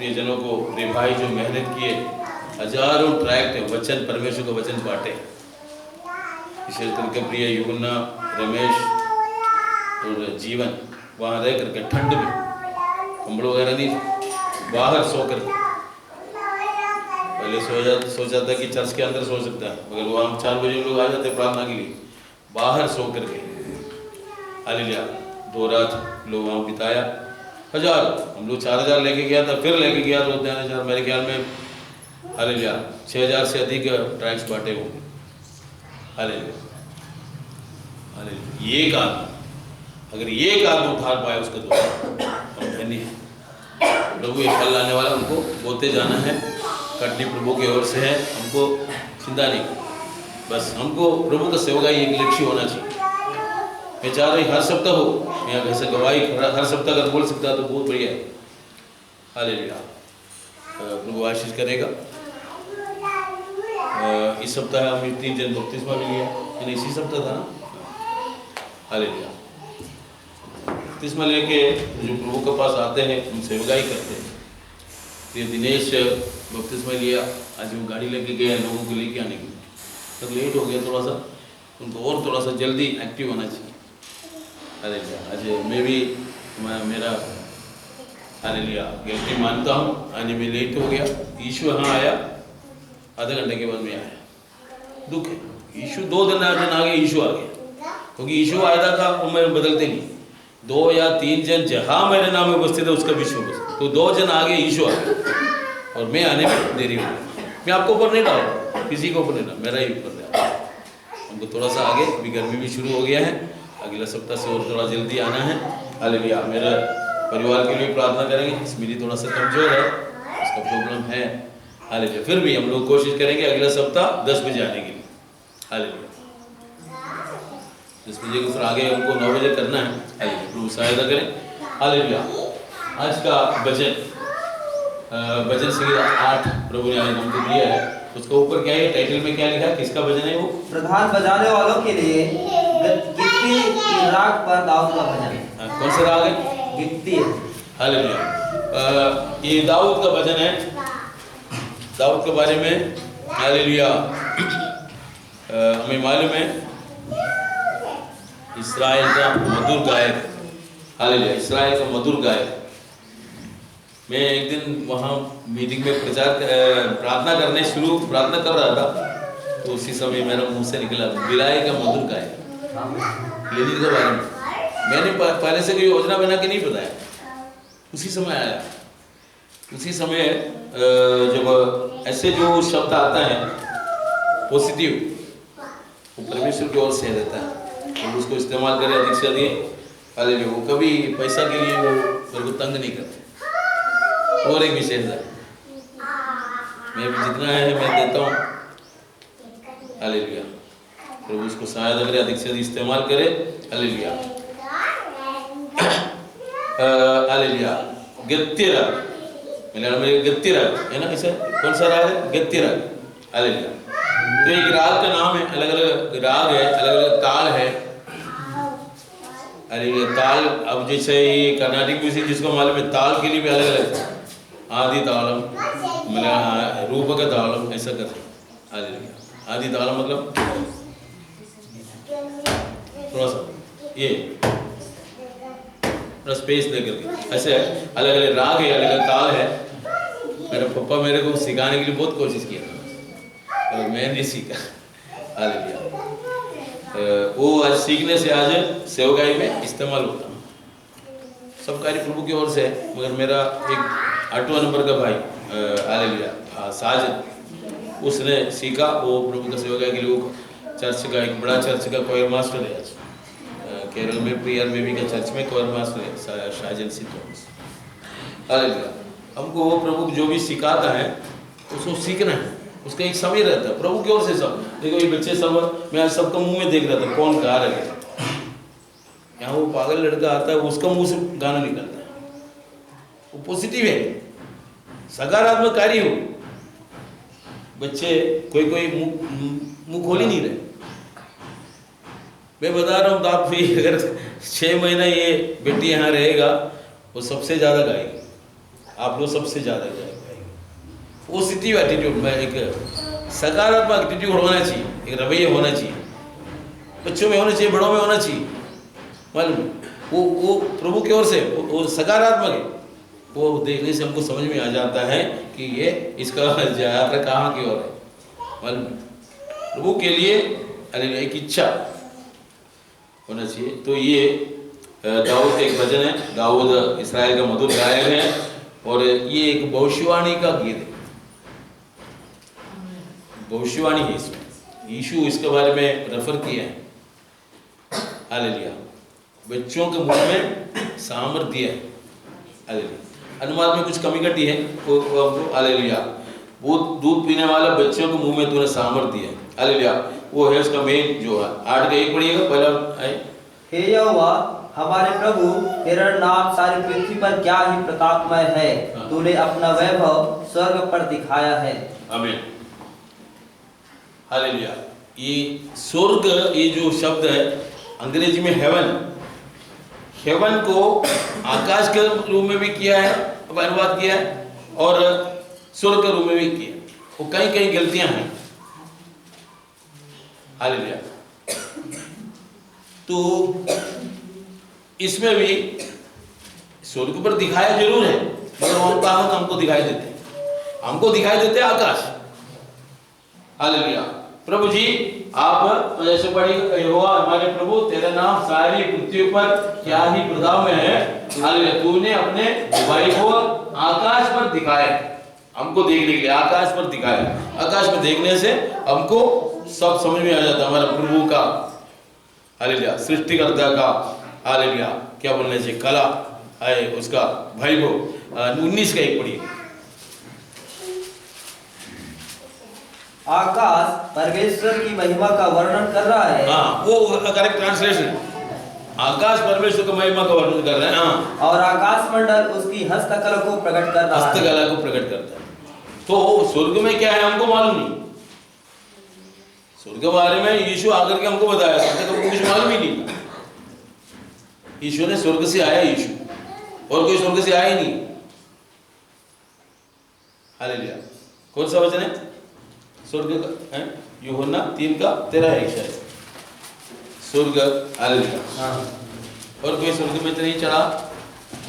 प्रियजनों को, प्रिय भाई जो मेहनत किए, हजारों ट्रैक्ट वचन, परमेश्वर का वचन बांटे। इसी तरह के प्रिय युवना, रमेश और जीवन वहाँ रह करके ठंड में कंबल वगैरह नहीं, बाहर सो करके, पहले सोचा था कि चर्च के अंदर सो सकता है, मगर वहाँ 4 बजे लोग आ जाते प्रार्थना के लिए, बाहर सो करके हालेलुया 2 रात लोग वहाँ बिताया। हजार, हम लोग 4000 लेके गया था, फिर लेके गया तो 3000, मेरे ख्याल में हालेलुया 6000 से अधिक ट्रैक्स बांटे होंगे। Hallelujah hallelujah. ये काम, अगर ये काम उठार पाए उसका तो हम धन्य हैं। प्रभु ये फल लाने वाला, हमको बोते जाना है, कटनी प्रभु की ओर से है, हमको चिंता नहीं, बस हमको प्रभु का सेवा का एक लक्ष्य होना चाहिए। मैं चाह रही हर सप्ताह हो, मैं यहाँ कैसे गवाही हर सप्ताह अगर बोल सकता तो बहुत बढ़िया है। हालेलुया, प्रभु आशीष करेगा। इस सप्ताह हम 3 जन बपतिस्मा भी लिया, यानी इसी सप्ताह था ना। हालेलुया, बपतिस्मा लेके जो प्रभु के पास आते हैं हम सेवकाई करते हैं। फिर दिनेश बपतिस्मा लिया, आज वो गाड़ी लेके गए लोगों को लेके आने के लिए, तो लेट हो गया थोड़ा सा, उनको और थोड़ा सा जल्दी एक्टिव होना चाहिए। हालेलुया, आज मैं भी मेरा हालेलुया गिल्टी मानता हूँ, आज मैं लेट हो गया। यीशु यहाँ आया, आधे घंटे के बाद में आया, दुख है। यीशु 2 दिन आगे यीशु आ गया, क्योंकि यीशु आया था वो मैं बदलते नहीं, 2 या 3 जन जहाँ मेरे नाम में उपस्थित है उसका विश्व बस, तो 2 जन आगे यीशु आ गया और मैं आने में देरी हो गई। मैं आपको ऊपर नहीं डाल, किसी को ऊपर नहीं डाल, मेरा ही ऊपर डाल। हमको थोड़ा सा आगे, अभी गर्मी भी शुरू हो गया है, अगला सप्ताह से और थोड़ा जल्दी आना है। हालेलुया, मेरे परिवार के लिए प्रार्थना करेंगे, स्मृति थोड़ा सा कमजोर है, उसका प्रॉब्लम है। हालेलुया, फिर भी हम लोग कोशिश करेंगे अगला सप्ताह 10 बजे आने के लिए। हालेलुया, 10 बजे को फिर आगे हमको 9 बजे करना है। हालेलुया, प्रभु सहायता करें। हालेलुया, आज का भजन संगीत 8 प्रभु ने हमको दिया है, उसका ऊपर क्या है, टाइटल में क्या लिखा है, किसका भजन है वो? प्रधान बजाने वालों के लिए गित्ती राग पर दाऊद का भजन है। कौन सा राग है? गित्ती। हालेलुया, ये दाऊद का भजन है, दाऊद के बारे में। हालेलुया, हमें मालूम है इस्राएल का मधुर गायक। हालेलुया, इस्राएल का मधुर गायक। मैं एक दिन वहाँ मीटिंग में प्रार्थना कर रहा था, तो उसी समय मेरा मुंह से निकला बिलाए का मधुर गायक, लेनिन के बारे में। मैंने पहले से कोई योजना बना के नहीं बताया, उसी समय आया। उसी समय जब ऐसे जो शब्द आता है पॉजिटिव, वो परमेश्वर की ओर से रहता है, तो उसको इस्तेमाल करें अधिक से अधिक। हालेलुया, वो कभी पैसा के लिए वो मेरे को तंग नहीं करते। और एक विशेष है, मैं भी जितना है मैं देता हूँ। हालेलुया, प्रभु उसको सहायता करे, अधिक से अधिक इस्तेमाल करे। हालेलुया, हालेलुया, गत्य राग, मलयालम में गत्य राग है ना, ऐसा कौन सा राग है? गत्य राग। हालेलुया, तो एक राग का नाम है, अलग अलग राग है, अलग अलग ताल है। हालेलुया, ताल, अब जैसे ये कर्नाटक म्यूजिक जिसको मालूम है, ताल के लिए भी अलग अलग, आदि तालम, रूप का तालम, ऐसा करते। हालेलुया, आदि तालम मतलब थोड़ा सा ये स्पेस लेकर के, ऐसे अलग अलग राग है, अलग अलग ताल है। मेरे पापा मेरे को सिखाने के लिए बहुत कोशिश किया, और मैं नहीं सीखा। हालेलुया, वो आज सीखने से आज सेवकाई में इस्तेमाल होता है। सब कार्य प्रभु की ओर से है, मगर मेरा एक 8वां नंबर का भाई हालेलुया साजन, उसने सीखा, वो प्रभु का सेवकाई के लिए वो चर्च का, एक बड़ा चर्च का कोयर मास्टर है आज केरल में, प्रियर बेबी का चर्च में कोयर मास्टर है साजन सिद्धोस। हालेलुया, हमको वो प्रभु जो भी सिखाता है उसको सीखना है, उसका एक समय रहता है प्रभु की ओर से। सब देखो ये बच्चे सब, मैं आज सबका मुंह में देख रहा था कौन गा रहे हैं। यहाँ वो पागल लड़का आता है, उसका मुंह से गाना निकलता है, वो पॉजिटिव है, सकारात्मक कार्य हो। बच्चे कोई मुंह खोल ही नहीं रहे। मैं बता रहा हूँ, तो आप भी अगर 6 महीना ये बेटी यहाँ रहेगा, वो सबसे ज़्यादा गाएगी। आप लोग सबसे ज़्यादा जाएगा। पॉजिटिव एटीट्यूड में एक सकारात्मक एटीट्यूड होना चाहिए, एक रवैया होना चाहिए, बच्चों में होना चाहिए, बड़ों में होना चाहिए। मालूम वो प्रभु की ओर से वो सकारात्मक है। वो देखने से हमको समझ में आ जाता है कि ये इसका यात्रा कहाँ की ओर है। मालूम प्रभु के लिए एक इच्छा होना चाहिए। तो ये दाऊद का एक भजन है, दाऊद इस्राएल का मधुर गायक है, और ये एक भविष्यवाणी का गीत है, भविष्यवाणी है इसमें। यीशु इसके बारे में रेफर किया है। हालेलुया। बच्चों के मुंह में सामर्थ्य है। हालेलुया। अनुवाद में कुछ कमी कटी है वो हमको। हालेलुया। वो दूध पीने वाला बच्चों के मुंह में तूने सामर्थ्य है। हालेलुया। वो है उसका मेन जो है। 8 का 1 पढ़िएगा पहला है। हे यहोवा हमारे प्रभु, तेरा नाम सारी पृथ्वी पर क्या ही प्रतापमय है। तूने अपना वैभव स्वर्ग पर दिखाया है। आमीन। हालेलुया। ये स्वर्ग, ये जो शब्द है अंग्रेजी में हेवन, हेवन को आकाश के रूप में भी किया है, अनुवाद किया है, और स्वर्ग के रूप में भी किया। वो कई कई गलतियां हैं। हालेलुया। तो इसमें भी स्वर्ग पर दिखाया जरूर है, मगर वो कहाँ हमको दिखाई देते हैं, हमको दिखाई देते हैं आकाश। हालेलुया। प्रभु जी आप जैसे पढ़ी, यहोवा हमारे प्रभु, तेरा नाम सारी पृथ्वी पर क्या ही प्रताप में है। हालेलुया। तूने अपने भाई को आकाश पर दिखाया, हमको देखने के लिए आकाश पर दिखाया। आकाश पर देखने से हमको सब समझ में आ जाता है हमारे प्रभु का, हालेलुया, सृष्टिकर्ता का, हालेलुया, क्या बोलने से कला है उसका भाई को। 19 का 1 पढ़िए। आकाश परमेश्वर की महिमा का वर्णन कर रहा है। हाँ, वो करेक्ट ट्रांसलेशन। आकाश परमेश्वर की महिमा का वर्णन कर रहे हैं। हाँ। और आकाश मंडल उसकी हस्तकला को प्रकट कर रहा है। हस्तकला को प्रकट करता है। तो स्वर्ग में क्या है हमको मालूम नहीं। स्वर्ग के बारे में यीशु आकर के हमको बताया, स्वर्ग को कुछ मालूम ही नहीं। यीशु ने स्वर्ग से आया, यीशु और कोई स्वर्ग से आया ही नहीं। हालेलुया। कौन सा वचन है स्वर्ग का? है यूहन्ना 3 का 13 है शायद। स्वर्ग, हालेलुया। और कोई स्वर्ग में तो नहीं चढ़ा,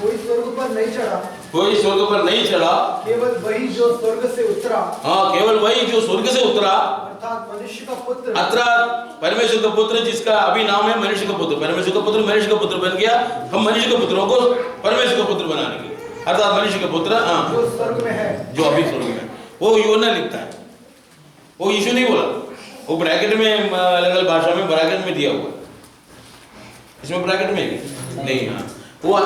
कोई स्वर्ग पर नहीं चढ़ा, कोई स्वर्ग पर नहीं चढ़ा, केवल वही जो स्वर्ग से उतरा। हाँ, केवल वही जो स्वर्ग से उतरा, अर्थात मनुष्य का पुत्र। अर्थात परमेश्वर का पुत्र, जिसका अभी नाम है मनुष्य का पुत्र। परमेश्वर का पुत्र मनुष्य का पुत्र बन गया। हम मनुष्य के पुत्रों को परमेश्वर का पुत्र बनाने के लिए, अर्थात मनुष्य का पुत्र, हाँ, जो स्वर्ग में है, जो अभी स्वर्ग में। वो यूहन्ना लिखता है, वो यीशु नहीं बोला। वो ब्रैकेट में, अलग अलग भाषा में ब्रैकेट में दिया हुआ, इसमें ब्रैकेट में नहीं। हाँ, वो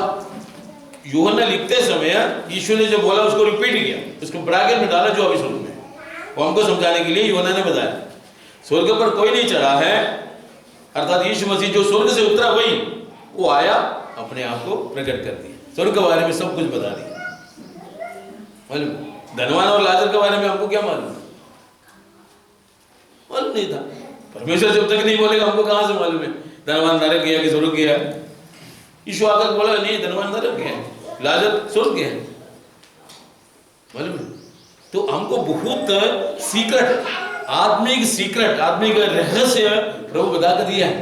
यूहन्ना लिखते समय यीशु ने जो बोला उसको रिपीट किया, उसको ब्रैकेट में डाला, जो अभी स्वर्ग में। वो हमको समझाने के लिए यूहन्ना ने बताया स्वर्ग पर कोई नहीं चढ़ा है, अर्थात यीशु मसीह जो स्वर्ग से उतरा वही, वो आया, अपने आप को प्रकट कर दिया, स्वर्ग के बारे में सब कुछ बता दिया। मालूम धनवान और लाजर के बारे में हमको क्या मालूम नहीं था। परमेश्वर जब तक नहीं बोलेगा हमको कहां से मालूम है धनवान नरक गया कि स्वर्ग गया। यीशु आकर बोला नहीं, धनवान नरक गया, लाजर स्वर्ग गया। मालूम। तो हमको बहुत सीक्रेट, आत्मिक रहस्य प्रभु बता कर दिया है।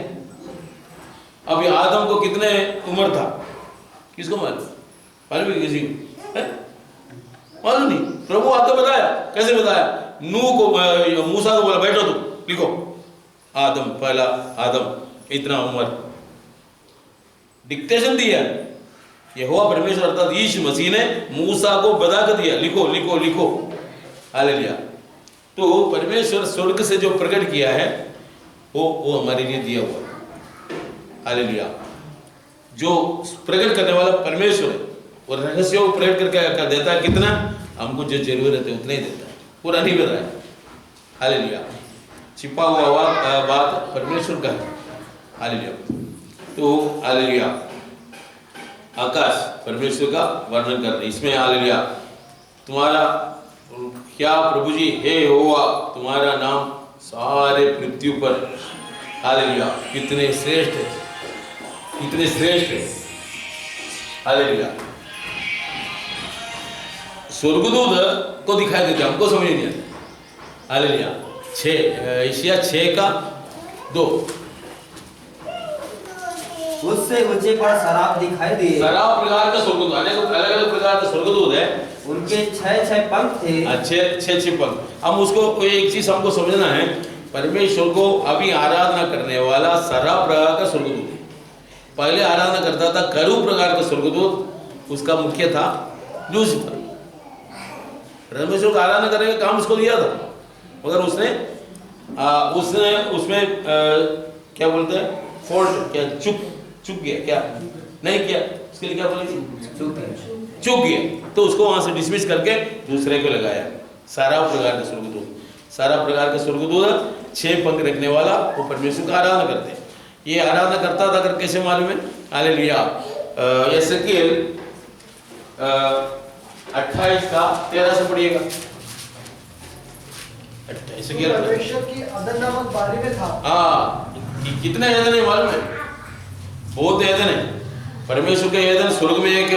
अब ये आदम को कितने उम्र था, किसको मालूम? मालूम है किसी को? मालूम नहीं। प्रभु आकर बताया, कैसे बताया? नूह को, मूसा को बोला बैठो तुम लिखो, आदम, पहला आदम इतना उम्र, डिक्टेशन दिया। यहोवा परमेश्वर अर्थात यीशु मसीह ने मूसा को बता कर दिया, लिखो लिखो लिखो। हालेलुया। तो परमेश्वर स्वर्ग से जो प्रकट किया है वो हमारे लिए दिया हुआ। हालेलुया। जो प्रकट करने वाला परमेश्वर है, और रहस्य को प्रकट करके कर देता है। कितना हमको जो जरूरत है उतना ही देता है, पूरा नहीं बताया। हालेलुया। छिपा हुआ बात परमेश्वर का है। हालेलुया। तो हालेलुया, आकाश परमेश्वर का वर्णन कर रहे इसमें। हालेलुया। तुम्हारा क्या प्रभु जी, हे यहोवा, तुम्हारा नाम सारे पृथ्वी पर, हालेलुया, कितने श्रेष्ठ है, कितने श्रेष्ठ है। हालेलुया। स्वर्गदूत को दिखाई देते, हमको समझ नहीं आता। हालेलुया। 6 एशिया 6:2। उससे ऊंचे पर शराब दिखाई दिए। शराब प्रकार का स्वर्गदूत, अनेक अलग अलग प्रकार का स्वर्गदूत है। उनके 6 पंख थे। अच्छे 6 पंख। हम उसको एक चीज हमको समझना है, परमेश्वर को अभी आराधना करने वाला शराब प्रकार का स्वर्गदूत है। पहले आराधना करता था करूब प्रकार का स्वर्गदूत, उसका मुख्य था लूसीफर। परमेश्वर को आराधना करने का काम उसको दिया था, मगर उसने उसमें क्या बोलते हैं, फॉल्ट, क्या चुप गया, क्या नहीं किया, उसके लिए क्या बोलेंगे, चूक गया। तो उसको वहां से डिसमिस करके दूसरे को लगाया। सारा प्रकार का स्वर्गदूत, सारा प्रकार का स्वर्गदूत 6 पंख रखने वाला, वो परमेश्वर का आराधना करते हैं। ये आराधना करता था, अगर कैसे मालूम है? हालेलुया। यहेजकेल 28:13 से पढ़िएगा। परमेश्वर की अदन नामक बारी में था। हाँ, कितने एदन है मालूम है? बहुत एदन है। परमेश्वर का एदन स्वर्ग में एक,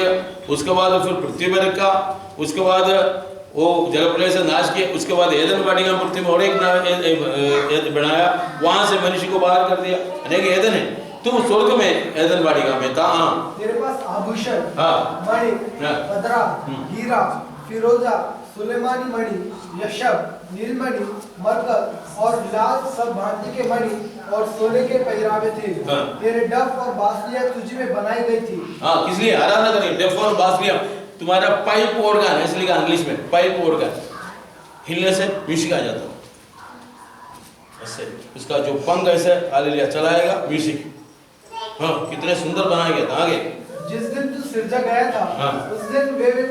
उसके बाद फिर पृथ्वी पर का, उसके बाद वो जलप्रलय से नाश किया, उसके बाद एदन वाटिका पृथ्वी में और एक बनाया, वहां से मनुष्य को बाहर कर दिया। अनेक एदन है। तुम स्वर्ग में एदन वाटिका में था। हाँ, तेरे पास आभूषण, हाँ, मणि, पदरा, हीरा, फिरोजा, सुलेमानी मणि, यशब, नीलमणि, मरकत और लाल सब भांति के मणि और सोने के पहरावे थे। तेरे डफ और बांसुरियां तुझ में बनाई गई थी। हाँ, किस लिए आराधना करें? डफ और बांसुरियां, तुम्हारा पाइप ऑर्गन, इसलिए इंग्लिश में पाइप ऑर्गन, हिलने से म्यूजिक आ जाता। ऐसे उसका जो पंख ऐसे हालेलुया चलाएगा म्यूजिक। हाँ, कितने सुंदर बनाया गया था। आगे, जिस दिन तू सिरजा गया था, हाँ, उस दिन वे भी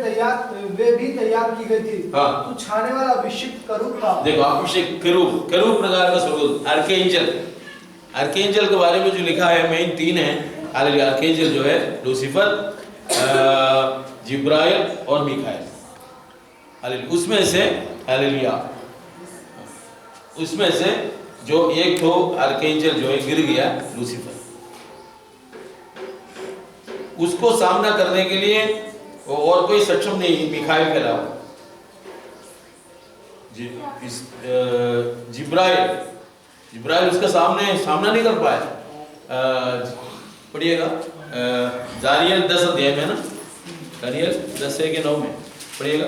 तैयार की गई थी। हाँ, तू छाने वाला अभिषिक्त करूब था। देखो, अभिषेक करूब प्रकार का स्वर्गदूत, आर्कएंजल। आर्कएंजल के बारे में जो लिखा है मेन 3 है। हालेलुया। आर्कएंजल जो है लूसीफर, जिब्राइल और मीकाएल। हालेलुया। उसमें से हालेलुया, उसमें से जो एक तो आर्कएंजल जो है गिर गया, लूसीफर, उसको सामना करने के लिए और कोई सक्षम नहीं मिखाइल के अलावा। जिब्राइल उसका सामना नहीं कर पाया। पढ़िएगा दानियल 10 अध्याय में ना, दानियल 10:9 में पढ़िएगा।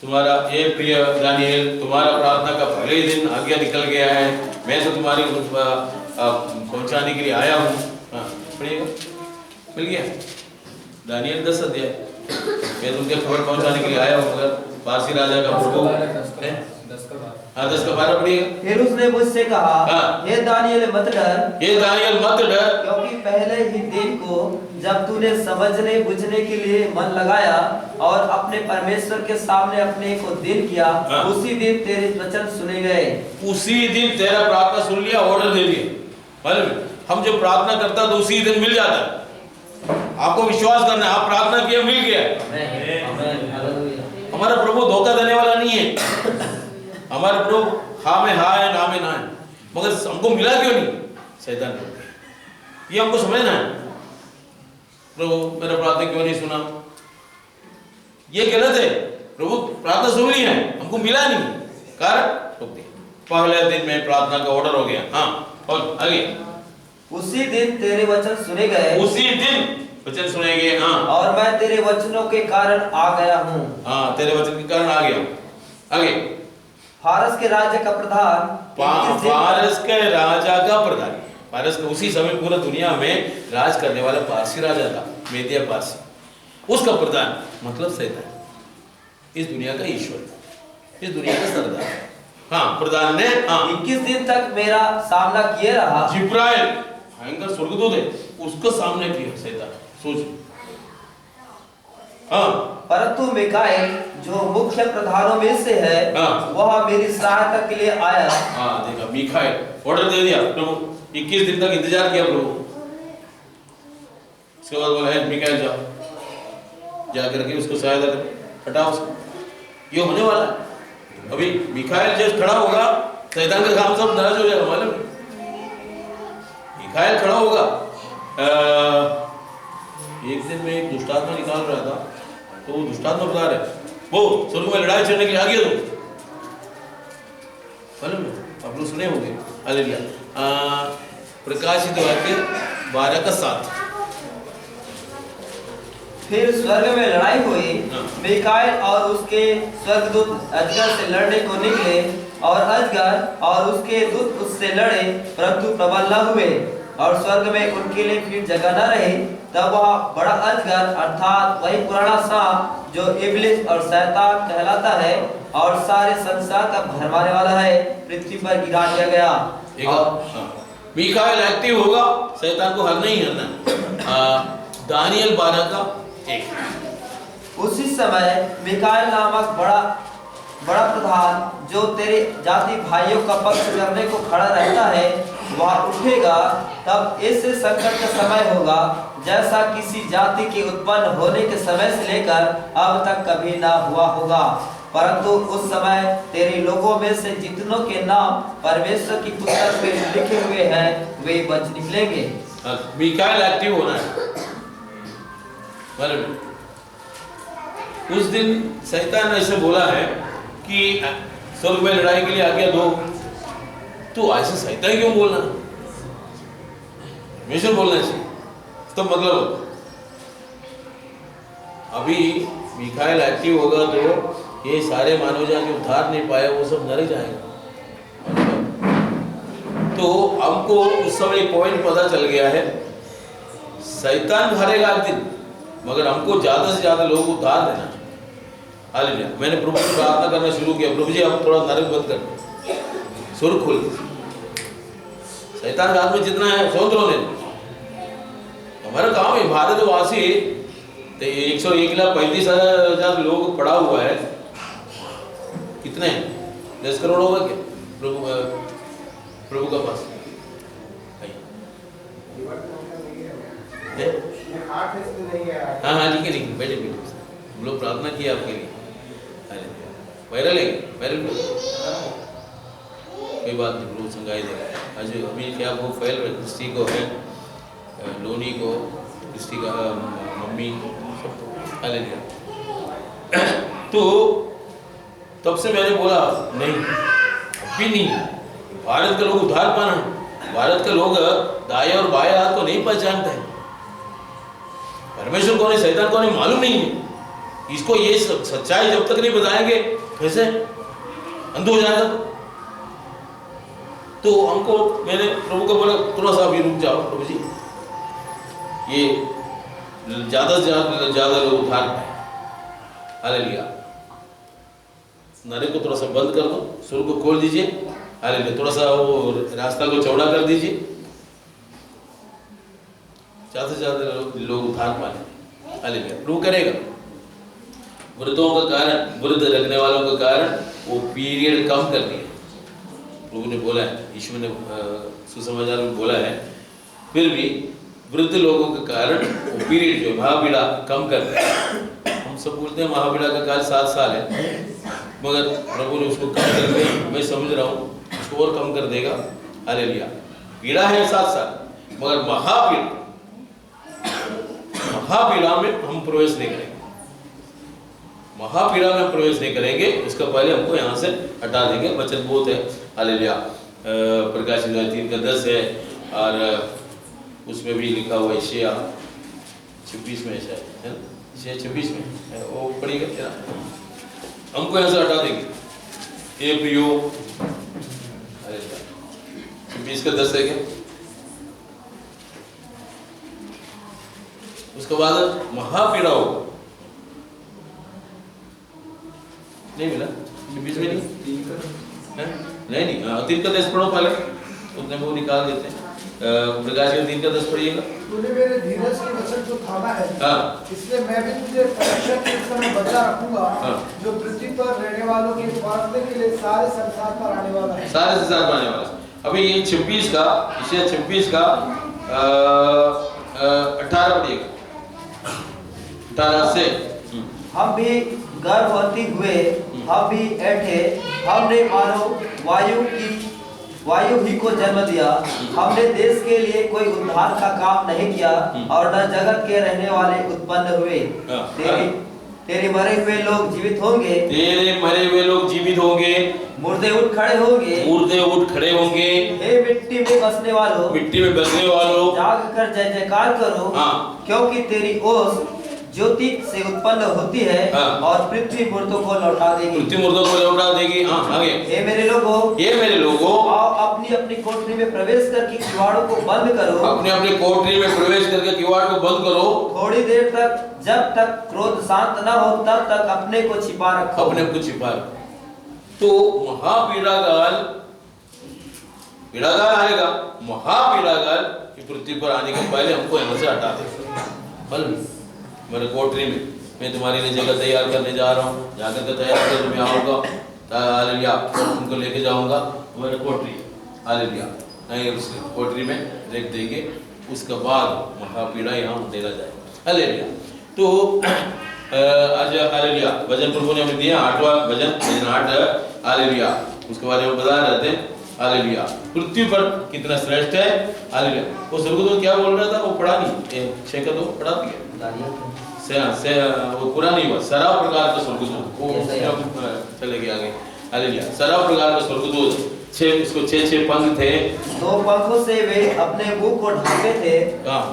तुम्हारा ये प्रिय दानियल, तुम्हारा प्रार्थना का पहले ही दिन आज्ञा निकल गया है, मैं तो तुम्हारी पहुंचाने के लिए आया हूँ। पढ़िएगा, मिल गया दानियल 10 अध्याय। मैं तुमके खबर पहुंचाने के लिए आया हूँ, मगर पारसी राजा का प्रभु है। 10:12 पढ़िएगा। फिर उसने मुझसे कहा, हे दानियल मत डर, ये दानियल मत डर, क्योंकि पहले ही दिन को जब तूने समझने बुझने के लिए मन लगाया और अपने परमेश्वर के सामने अपने को दिन किया, उसी दिन तेरे वचन सुने गए। उसी दिन तेरा प्रार्थना सुन लिया, ऑर्डर दे दिया। मालूम, हम जब प्रार्थना करता तो उसी दिन मिल जाता है। आपको विश्वास करना, आप प्रार्थना किया, मिल गया। हमारा प्रभु धोखा देने वाला नहीं है। हमारा प्रभु हाँ में हाँ है, ना में ना है, मगर हमको मिला क्यों नहीं? शैतान को ये हमको समझना है। प्रभु मेरा प्रार्थना क्यों नहीं सुना? ये गलत है। प्रभु प्रार्थना सुन ली है, हमको मिला नहीं, कारण पहले दिन में प्रार्थना का ऑर्डर हो गया। हाँ, और आगे, उसी दिन तेरे वचन सुने गए, उसी दिन वचन सुने गए। हाँ, और मैं तेरे वचनों के कारण आ गया हूँ। हाँ, तेरे वचन के कारण आ गया। आगे, फारस के राजा का प्रधान, फारस के राजा का प्रधान, फारस का उसी समय पूरा दुनिया में राज करने वाला पारसी राजा था, मेदिया पारसी, उसका प्रधान मतलब शैतान, इस दुनिया का ईश्वर, इस दुनिया का सरदार। हाँ, प्रधान ने 21 दिन तक मेरा सामना किए रहा। जिब्राइल भयंकर स्वर्गदूत है, उसको सामने किया शैतान, सोच। हाँ, परंतु मिकाएल जो मुख्य प्रधानों में से है, वह मेरी सहायता के लिए आया। हाँ, देखा, मिकाएल ऑर्डर दे दिया प्रभु, 21 दिन तक इंतजार किया प्रभु। उसके बाद बोला है मिकाएल जाओ, जाकर के उसको सहायता कर, हटाओ उसको, ये होने वाला है। अभी मिकाएल जब खड़ा होगा, शैतान का काम सब नाराज हो जाएगा। मालूम, मिकाएल खड़ा होगा। एक दिन में एक दुष्टात्मा निकाल रहा था, तो वो दृष्टांत बता रहे वो स्वर्ग में लड़ाई चढ़ने के लिए आ गया तो मालूम है आप लोग सुने होंगे। हालेलुया। प्रकाशित वाक्य 12:7। फिर स्वर्ग में लड़ाई हुई, मीकाएल और उसके स्वर्गदूत अजगर से लड़ने को निकले और अजगर और उसके दूत उससे लड़े परंतु प्रबल न हुए और स्वर्ग में उनके लिए फिर जगह न रही। तब वह बड़ा अजगर अर्थात वही पुराना सांप जो इब्लिस और शैतान कहलाता है और सारे संसार का भरमाने वाला है, पृथ्वी पर गिरा दिया गया। और मीकाएल एक्टिव होगा, शैतान को हरना ही हरना। दानियल 12:1। उसी समय मीकाएल नामक बड़ा प्रधान जो तेरे जाति भाइयों का पक्ष करने को खड़ा रहता है वह उठेगा। तब ऐसे संकट का समय होगा जैसा किसी जाति के उत्पन्न होने के समय से लेकर अब तक कभी ना हुआ होगा, परंतु उस समय तेरे लोगों में से जितनों के नाम परमेश्वर की पुस्तक में लिखे हुए हैं वे बच निकलेंगे। मीकाएल एक्टिव होना है। उस दिन शैतान ने ऐसे बोला है कि स्वर्ग में लड़ाई के लिए आज्ञा दो, तो ऐसे शैतान क्यों बोलना, हमेशा बोलना चाहिए। तो मतलब अभी मीकाएल एक्टिव होगा तो ये सारे मानव जाति जो उद्धार नहीं पाए वो सब नरक जाएगा। तो हमको उस समय एक पॉइंट पता चल गया है, शैतान भरेगा एक दिन, मगर हमको ज्यादा से ज्यादा लोगों को उद्धार देना। हालेलुया। मैंने प्रभु से प्रार्थना करना शुरू किया, प्रभु जी आप थोड़ा नरक बंद कर, स्वर्ग खोल। शैतान के हाथ में जितना है स्वतंत्र होने। हमारा काम है भारतवासी 101,35,000 लोग पड़ा हुआ है, कितने 10 करोड़ होगा क्या प्रभु का पास? हाँ हाँ लिखे लिखे बैठे बैठे हम लोग प्रार्थना किया आपके लिए। वायरल है वायरल कोई बात नहीं, प्रभु संगाई देगा। आज अभी क्या वो फैल रहे क्रिस्टी को है, लोनी को, क्रिस्टी का मम्मी सबको खा ले लिया। तो तब से मैंने बोला नहीं अभी नहीं, भारत के लोग उद्धार पाना, भारत के लोग दाएं और बाएं हाथ को नहीं पहचानते हैं, परमेश्वर कौन है शैतान कौन है मालूम नहीं है। इसको ये सच्चाई जब तक नहीं बताएंगे कैसे अंध हो जाएगा। तो हमको मैंने प्रभु को बोला थोड़ा सा अभी रुक जाओ प्रभु जी, ये ज्यादा से ज्यादा लोग उद्धार पाए। हालेलुया। नरक को थोड़ा सा बंद कर दो, स्वर्ग को खोल दीजिए। हालेलुया। थोड़ा सा वो रास्ता को चौड़ा कर दीजिए, ज्यादा से ज्यादा लोग उद्धार पाए। हालेलुया। प्रभु करेगा। वृद्धों का कारण, वृद्ध रखने वालों का कारण वो पीरियड कम कर दिया। प्रभु ने बोला है, यीशु ने सुसमाचार में बोला है, फिर भी वृद्ध लोगों के कारण वो पीरियड जो महापीड़ा कम कर दिया। हम सब बोलते हैं महापीड़ा का काल 7 साल है, मगर प्रभु ने उसको कम कर दिया। मैं समझ रहा हूँ उसको और कम कर देगा। हालेलुया। पीड़ा है 7 साल, मगर महापीड़ा में हम प्रवेश नहीं करेंगे। महापीड़ा में प्रवेश नहीं करेंगे, उसका पहले हमको यहाँ से हटा देंगे। वचन बहुत है। हालेलुया। प्रकाशित 3:10 है और उसमें भी लिखा हुआ यशायाह 26 में है ना, यशायाह 26 में है, वो पढ़िएगा क्या, हमको यहाँ से हटा देंगे। ए प्रियो 26:10 है क्या, उसके बाद महापीड़ा होगा। नहीं मिला 26 में नहीं 3:10 पढ़ो पहले, उतने वो निकाल देते हैं। प्रकाश के 3:10 पढ़िएगा। तूने मेरे धीरज के वचन को थामा है, इसलिए मैं भी तुझे परीक्षा के समय बचा रखूंगा, जो पृथ्वी पर रहने वालों के वास्ते के लिए सारे संसार पर आने वाला है। सारे संसार पर आने वाला है। अभी ये 26 का, इसे 26 का 18 पढ़िएगा। 18 से हम भी गर्भवती हुए, हम भी ऐठे, हमने मानो वायु ही को जन्म दिया। हमने देश के लिए कोई उद्धार का काम नहीं किया और न जगत के रहने वाले उत्पन्न हुए। तेरे मरे हुए लोग जीवित होंगे, तेरे मरे हुए लोग जीवित होंगे, मुर्दे उठ खड़े होंगे, मुर्दे उठ खड़े होंगे, हे मिट्टी में बसने वालों, मिट्टी में बसने वालों, जाग कर जय जयकार करो, हाँ, क्योंकि तेरी ओस ज्योति से उत्पन्न होती है, हाँ, और पृथ्वी मुर्दों को लौटा देगी, पृथ्वी मुर्दों को लौटा देगी। हाँ, आगे, हे मेरे लोगों, ये मेरे लोगों, आओ अपनी अपनी कोठरी में प्रवेश करके किवाड़ों को बंद करो, अपने अपने कोठरी में प्रवेश करके किवाड़ को बंद करो, थोड़ी देर तक, जब तक क्रोध शांत न हो तब तक अपने को छिपा रखो, अपने को छिपा रखो। तो महापीड़ाकाल, पीड़ाकाल आएगा, महापीड़ाकाल की पृथ्वी पर आने के पहले हमको यहाँ से हटा दे। मेरे कोठरी में मैं तुम्हारे लिए जगह तैयार करने जा रहा हूँ, जाकर के तैयार कर मैं आऊँगा, हालेलुया, उनको लेके जाऊँगा मेरे कोठरी, हालेलुया, नहीं उस कोठरी में रख देंगे, उसके बाद महापीड़ा यहाँ देना जाएगा, हालेलुया। तो आज हालेलुया भजन प्रभु ने हमें दिया 8वां भजन, भजन 8, हालेलुया, उसके बारे में बता रहे थे, हालेलुया, पृथ्वी पर कितना श्रेष्ठ है, हालेलुया। वो स्वर्गदूत क्या बोल रहा था, वो पढ़ा नहीं, 6 का तो पढ़ा दिया, वो पूरा नहीं हुआ, 17 प्रकार का स्वर्गदूत, वो चले गए आगे, हालेलुया, 17 प्रकार का स्वर्गदूत, 6 पंख थे, 2 पंखों से वे अपने मुंह को ढांपे थे,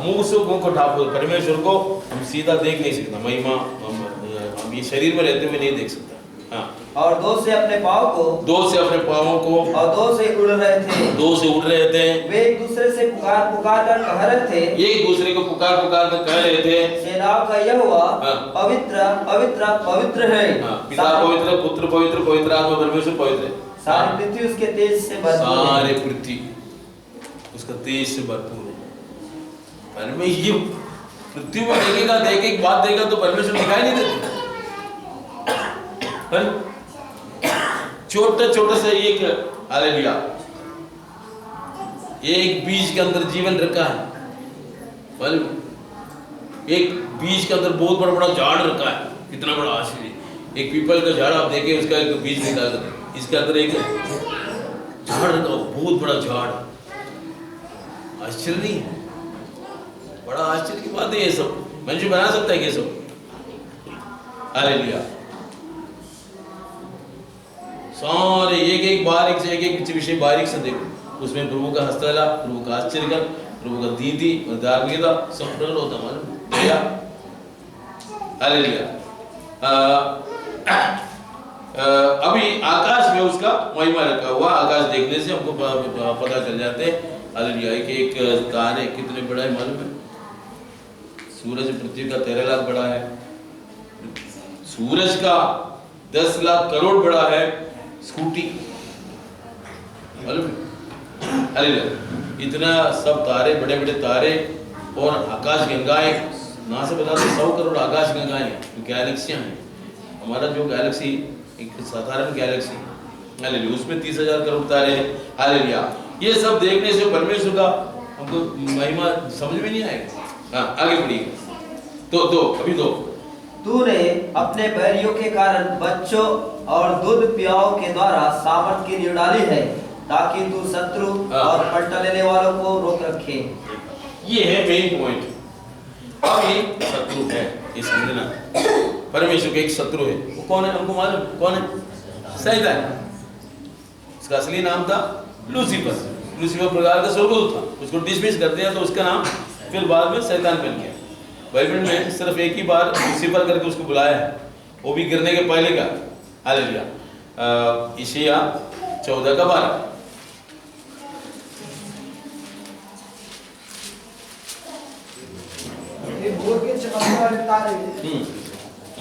मुंह से मुंह को ढांपो। परमेश्वर को हम सीधा देख नहीं सकते, महिमा हम ये शरीर में रहते हुए नहीं देख सकते। हाँ, और 2 से अपने पाँव को, 2 से अपने पाँवों को, और 2 से उड़ रहे थे, 2 से उड़ रहे थे, वे एक दूसरे से पुकार पुकार कर कह रहे थे, एक दूसरे को पुकार पुकार कर कह रहे थे, सेनाओं का यहोवा हाँ, पवित्र पवित्र पवित्र है, हाँ, पिता पवित्र, पुत्र पवित्र, पवित्र आत्मा परमेश्वर पवित्र है, सारी पृथ्वी उसके तेज से भरपूर है, सारे पृथ्वी उसका तेज से भरपूर है। परमेश्वर पृथ्वी पर देखेगा, देख एक बात देगा तो परमेश्वर दिखाई नहीं देते, छोटे छोटे से एक, हालेलुया, एक बीज के अंदर जीवन रखा है, एक बीज के अंदर बहुत बड़ा बड़ा झाड़ रखा है, कितना बड़ा आश्चर्य। एक पीपल का झाड़ आप देखें, उसका एक बीज निकाल कर इसके अंदर एक झाड़ रखा, बहुत बड़ा झाड़, आश्चर्य नहीं है, बड़ा आश्चर्य की बात है। ये सब मनुष्य बना सकता है ये सब, हालेलुया। सारे एक एक बारीक से एक एक विषय बारीक से देखो, उसमें प्रभु का हस्तकला, प्रभु का आश्चर्य, प्रभु का दीदी और धार्मिकता सब प्रकट होता है, दया, हालेलुया। अभी आकाश में उसका महिमा रखा हुआ, आकाश देखने से हमको पता चल जाते हैं, हालेलुया। एक तारे कितने बड़ा है मालूम है? सूरज पृथ्वी का 13 लाख बड़ा है, सूरज का 10 लाख करोड़ बड़ा है स्कूटी, मालूम है? हालेलुया। इतना सब तारे, बड़े बड़े तारे और आकाश गंगाएं, ना से बता 100 करोड़ आकाश गंगाएं हैं, गैलेक्सियां हैं। हमारा जो गैलेक्सी एक साधारण गैलेक्सी, हालेलुया, उसमें 30,000 करोड़ तारे हैं, हालेलुया। ये सब देखने से परमेश्वर का हमको महिमा समझ में नहीं आएगा। हाँ, आगे बढ़िए। अभी दो तूने अपने बैरियों के कारण बच्चों और दूध पियाओं के द्वारा सामर्थ की नींव डाली है, ताकि तू शत्रु और पलटा लेने वालों को रोक रखे। ये है मेन पॉइंट। अब ये शत्रु है, ये समझना, परमेश्वर का एक शत्रु है। वो कौन है हमको मालूम? कौन है? शैतान। उसका असली नाम था लूसीफर। लूसीफर प्रकार का स्वर्गदूत था, उसको डिसमिस कर दिया तो उसका नाम फिर बाद में शैतान बन गया। बाइबल में सिर्फ एक ही बार लूसीफर करके उसको बुलाया है, वो भी गिरने के पहले का, हालेलुया। यशायाह 14:12। भोर के चमकने वाले तारे,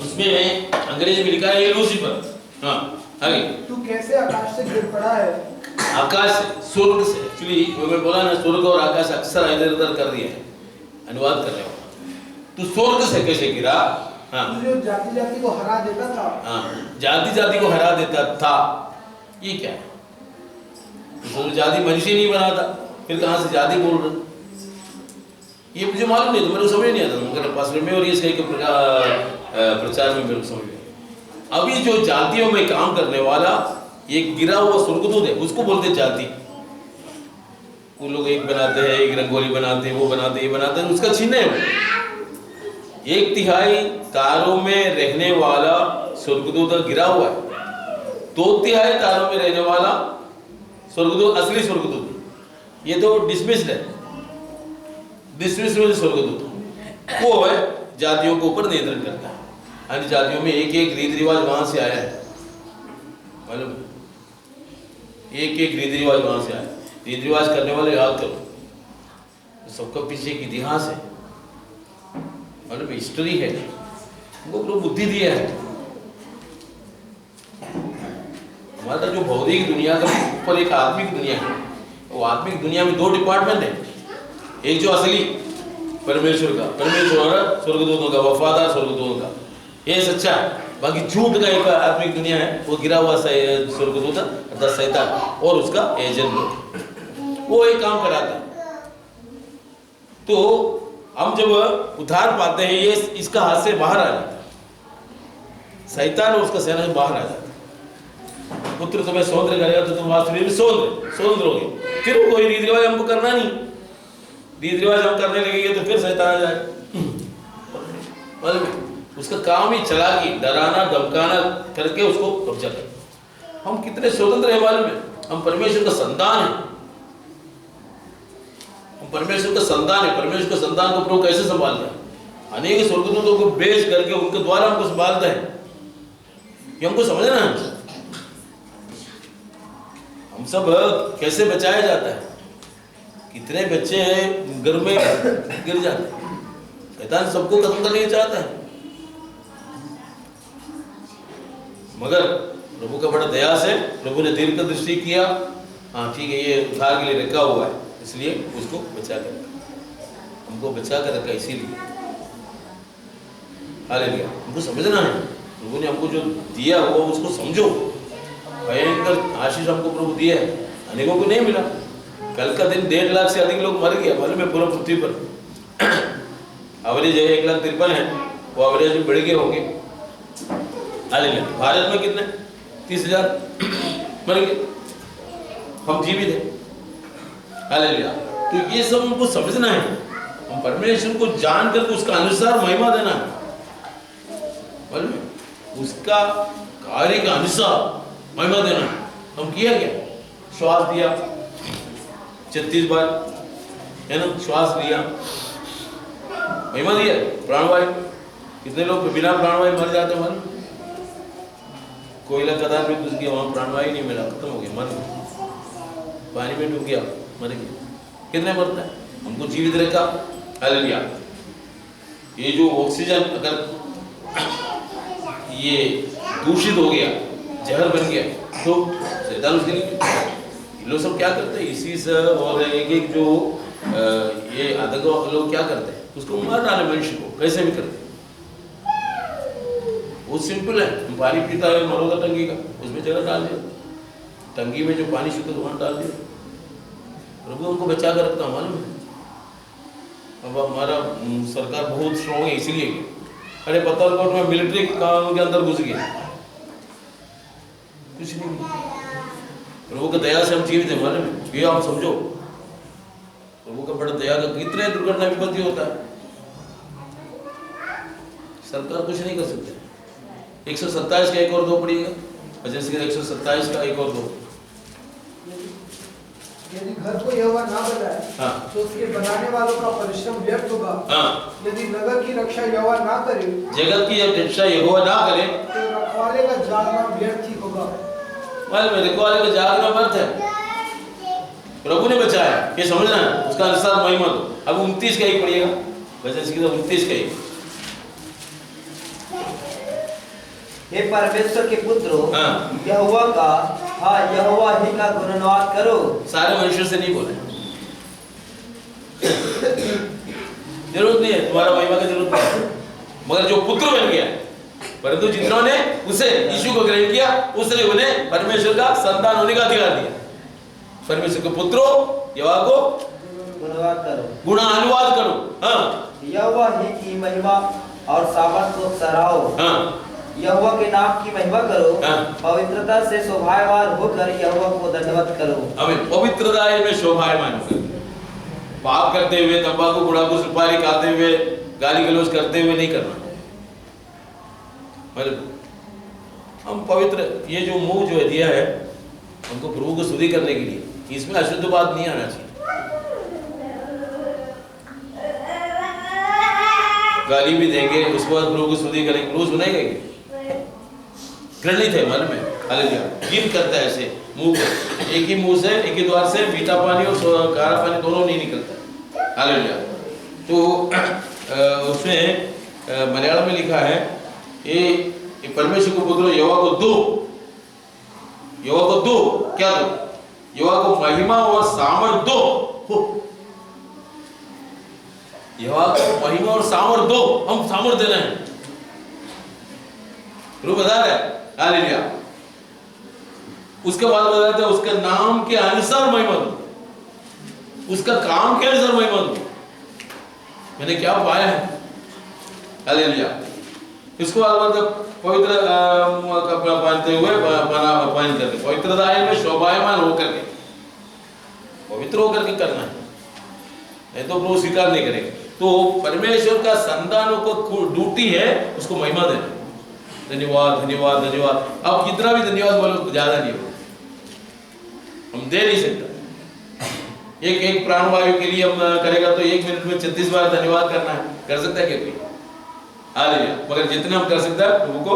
उसमें अंग्रेजी में लिखा है ये लूसीफर। हाँ, आगे। तू कैसे आकाश से गिर पड़ा है? आकाश स्वर्ग से, एक्चुअली मैं बोला ना, स्वर्ग और आकाश अक्सर इधर उधर कर दिए हैं, अनुवाद कर रहे हो। तू स्वर्ग से कैसे गिरा? हाँ, तू जो जाति जाति को हरा देता था। हाँ, जाति जाति को हरा देता था, ये क्या है? तो जाति मनुष्य नहीं बना था, फिर कहाँ से जाति बोल रहे? ये मुझे मालूम नहीं था, मेरे को समझ नहीं आता, मगर पास्टर में और ये सही के प्रचार में मेरे को समझ गया। अभी जो जातियों में काम करने वाला एक गिरा हुआ स्वर्गदूत है, उसको बोलते जाति। वो लोग एक बनाते हैं, एक रंगोली बनाते हैं, वो बनाते हैं, ये बनाते हैं, उसका चिन्ह है वो। 1/3 तारों में रहने वाला स्वर्गदूत गिरा हुआ है, 2/3 तारों में रहने वाला स्वर्गदूत असली स्वर्गदूत, ये तो डिसमिस्ड है, डिसमिस्ड स्वर्गदूत वो है जातियों के ऊपर नियंत्रण करता है। अन्य जातियों में एक एक रीति रिवाज वहां से आया है, मालूम, एक एक रीति रिवाज वहां से आया है। रीति रिवाज करने वाले याद करो, सबका पीछे एक इतिहास है, मालूम, हिस्ट्री है, उनको प्रभु बुद्धि दिया है। हमारा जो भौतिक दुनिया का ऊपर एक आत्मिक दुनिया है, वो आत्मिक दुनिया में 2 डिपार्टमेंट है, एक जो असली परमेश्वर का, परमेश्वर और स्वर्गदूतों का, वफादार स्वर्गदूतों का, ये सच्चा है। बाकी झूठ का एक आत्मिक दुनिया है, वो गिरा हुआ स्वर्गदूत अर्थात शैतान और उसका एजेंट लोग, वो एक काम कराता है। तो हम जब उद्धार पाते हैं, ये इसका हाथ से बाहर आ जाता है, शैतान और उसका सेना से बाहर आ जाता है। पुत्र तुम्हें स्वतंत्र करेगा तो तुम वास्तविक में स्वतंत्र होगे। फिर वो कोई रीति रिवाज हमको करना नहीं, रीति रिवाज हम करने लगेंगे तो फिर शैतान आ जाएगा। उसका काम ही चालाकी, डराना धमकाना करके उसको कब्जा कर। हम कितने स्वतंत्र हैं मालूम है, हम परमेश्वर का संतान है, हम परमेश्वर का संतान है। परमेश्वर का संतान को प्रभु कैसे संभालता है, अनेक स्वर्गदूतों को भेज करके उनके द्वारा हमको संभालता है, ये हमको समझना है। हम सब कैसे बचाया जाता है, कितने बच्चे हैं घर में गिर जाते हैं, शैतान सबको खत्म करना चाहता है, मगर प्रभु का बड़ा दया से प्रभु ने दीर्घ दृष्टि किया, हाँ ठीक है ये उद्धार के लिए रखा हुआ है, इसलिए उसको बचा कर रखा, हमको बचा कर रखा इसीलिए। हालेलुया, हमको समझना है, प्रभु ने हमको जो दिया वो उसको समझो। भयंकर आशीष हमको प्रभु दिया है, अनेकों को नहीं मिला। कल का दिन 1.5 लाख से अधिक लोग मर गया मालूम है पूरा पृथ्वी पर। एवरेज है 1,53,000 है, वो एवरेज में बढ़ गए होंगे। हालेलुया, भारत में कितने 30,000 मर गए, हम जीवित हैं। हालेलुया, तो ये सब हमको समझना है, हम परमेश्वर को जान करके उसका अनुसार महिमा देना है, मालूम है, उसका कार्य का अनुसार महिमा देना। हम किया क्या, श्वास दिया 36 बार है ना, श्वास लिया, महिमा दिया। प्राणवायु, कितने लोग बिना प्राणवायु मर जाते हैं, मालूम, कोयला खदान में घुस गया, वहां प्राणवायु नहीं मिला, खत्म हो गया, मर गया, पानी में डूब गया, मर गया। कितने मरता है, हमको जीवित रखा। हालेलुया, ये जो ऑक्सीजन अगर ये दूषित हो गया, जहर बन गया, तो शैतान उसके लिए लोग सब क्या करते हैं, इसी से और एक जो ये आतंक लोग क्या करते हैं, उसको मार डाले मनुष्य को, कैसे भी करते हैं। बहुत सिंपल है, पानी पीता है मरोगा टंकी का, उसमें जगह डाल दिया, टंकी में जो पानी शुद्ध वहां डाल दिया। प्रभु हमको बचा कर रखता, मालूम है। अब हमारा सरकार बहुत स्ट्रॉन्ग है, इसीलिए अरे पत्थरकोट में मिलिट्री काम के अंदर घुस गया, कुछ नहीं, प्रभु का दया से हम जीवित हैं, मालूम है, ये आप समझो। प्रभु का बड़ा दया का कितने दुर्घटना विपत्ति होता है, सरकार कुछ नहीं कर सकते। 127 का 1 और 2 पढ़िएगा, भजन संगीत 127 का 1 और 2। यदि घर को यहोवा ना बनाए, हाँ, तो उसके बनाने वालों का परिश्रम व्यर्थ होगा। हाँ, यदि नगर की रक्षा यहोवा ना करे, जगत की रक्षा यहोवा ना करे, तो रखवाले का जागना व्यर्थ ही होगा। मालूम है, रखवाले का जागना व्यर्थ है। प्रभु ने बचाया, ये समझना है, उसका अनुसार महिमा दो। अब 29 का 1 पढ़िएगा, भजन संगीत 29 का 1। हे परमेश्वर के पुत्रों, हाँ, यहोवा का, हाँ यहोवा ही का गुणगान करो। सारे मनुष्य से नहीं बोले, जरूरत नहीं है, तुम्हारा महिमा की जरूरत नहीं है, मगर जो पुत्र बन गया, परंतु जिन्होंने उसे यीशु को ग्रहण किया, उसने उन्हें परमेश्वर का संतान होने का अधिकार दिया। परमेश्वर के पुत्रों, यहोवा को गुणगान करो, गुणानुवाद करो। हाँ, यहोवा ही की महिमा और सामर्थ को सराहो। हाँ, यहोवा के नाम की महिमा करो। हाँ, पवित्रता से शोभायमान होकर यहोवा को दंडवत करो। आमीन। पवित्रता में शोभायमान होकर, पाप करते हुए, तंबाकू गुड़ाकू सुपारी खाते हुए, गाली गलौज करते हुए नहीं करना। मतलब हम पवित्र, ये जो मुंह जो दिया है हमको प्रभु को स्तुति करने के लिए, इसमें अशुद्ध बात नहीं आना चाहिए। गाली भी देंगे उसके बाद प्रभु को स्तुति करेंगे, प्रभु सुनेंगे? घृणित है मन में। हालेलुया। गिन करता है ऐसे मुंह को, एक ही मुंह से, एक ही द्वार से मीठा पानी और खारा पानी दोनों नहीं निकलता। हालेलुया। तो उसमें मलयालम में लिखा है ये परमेश्वर को बोलो यहोवा को दो, यहोवा को दो, क्या दो? यहोवा को महिमा और सामर्थ दो। यहोवा को महिमा और सामर्थ दो, हम सामर्थ देना है। प्रभु बता रहा है। हालेलुया। उसके बाद बताया था उसके नाम के अनुसार महिमा दो, उसका काम के अनुसार महिमा दो। मैंने क्या पाया है? हालेलुया। इसको पवित्र कपड़ा पहनते हुए पहन करके, पवित्रता में शोभायमान होकर के, पवित्र होकर के करना है, नहीं तो वो स्वीकार नहीं करेंगे। तो परमेश्वर का संतानों को ड्यूटी है उसको महिमा देना। धन्यवाद धन्यवाद धन्यवाद। अब कितना भी धन्यवाद बोलो ज्यादा नहीं हो, हम दे नहीं सकते। एक प्राणवायु के लिए हम करेगा तो 1 मिनट में 36 बार धन्यवाद करना है, कर सकता है क्या कोई? हालेलुया। मगर जितना हम कर सकते हैं प्रभु को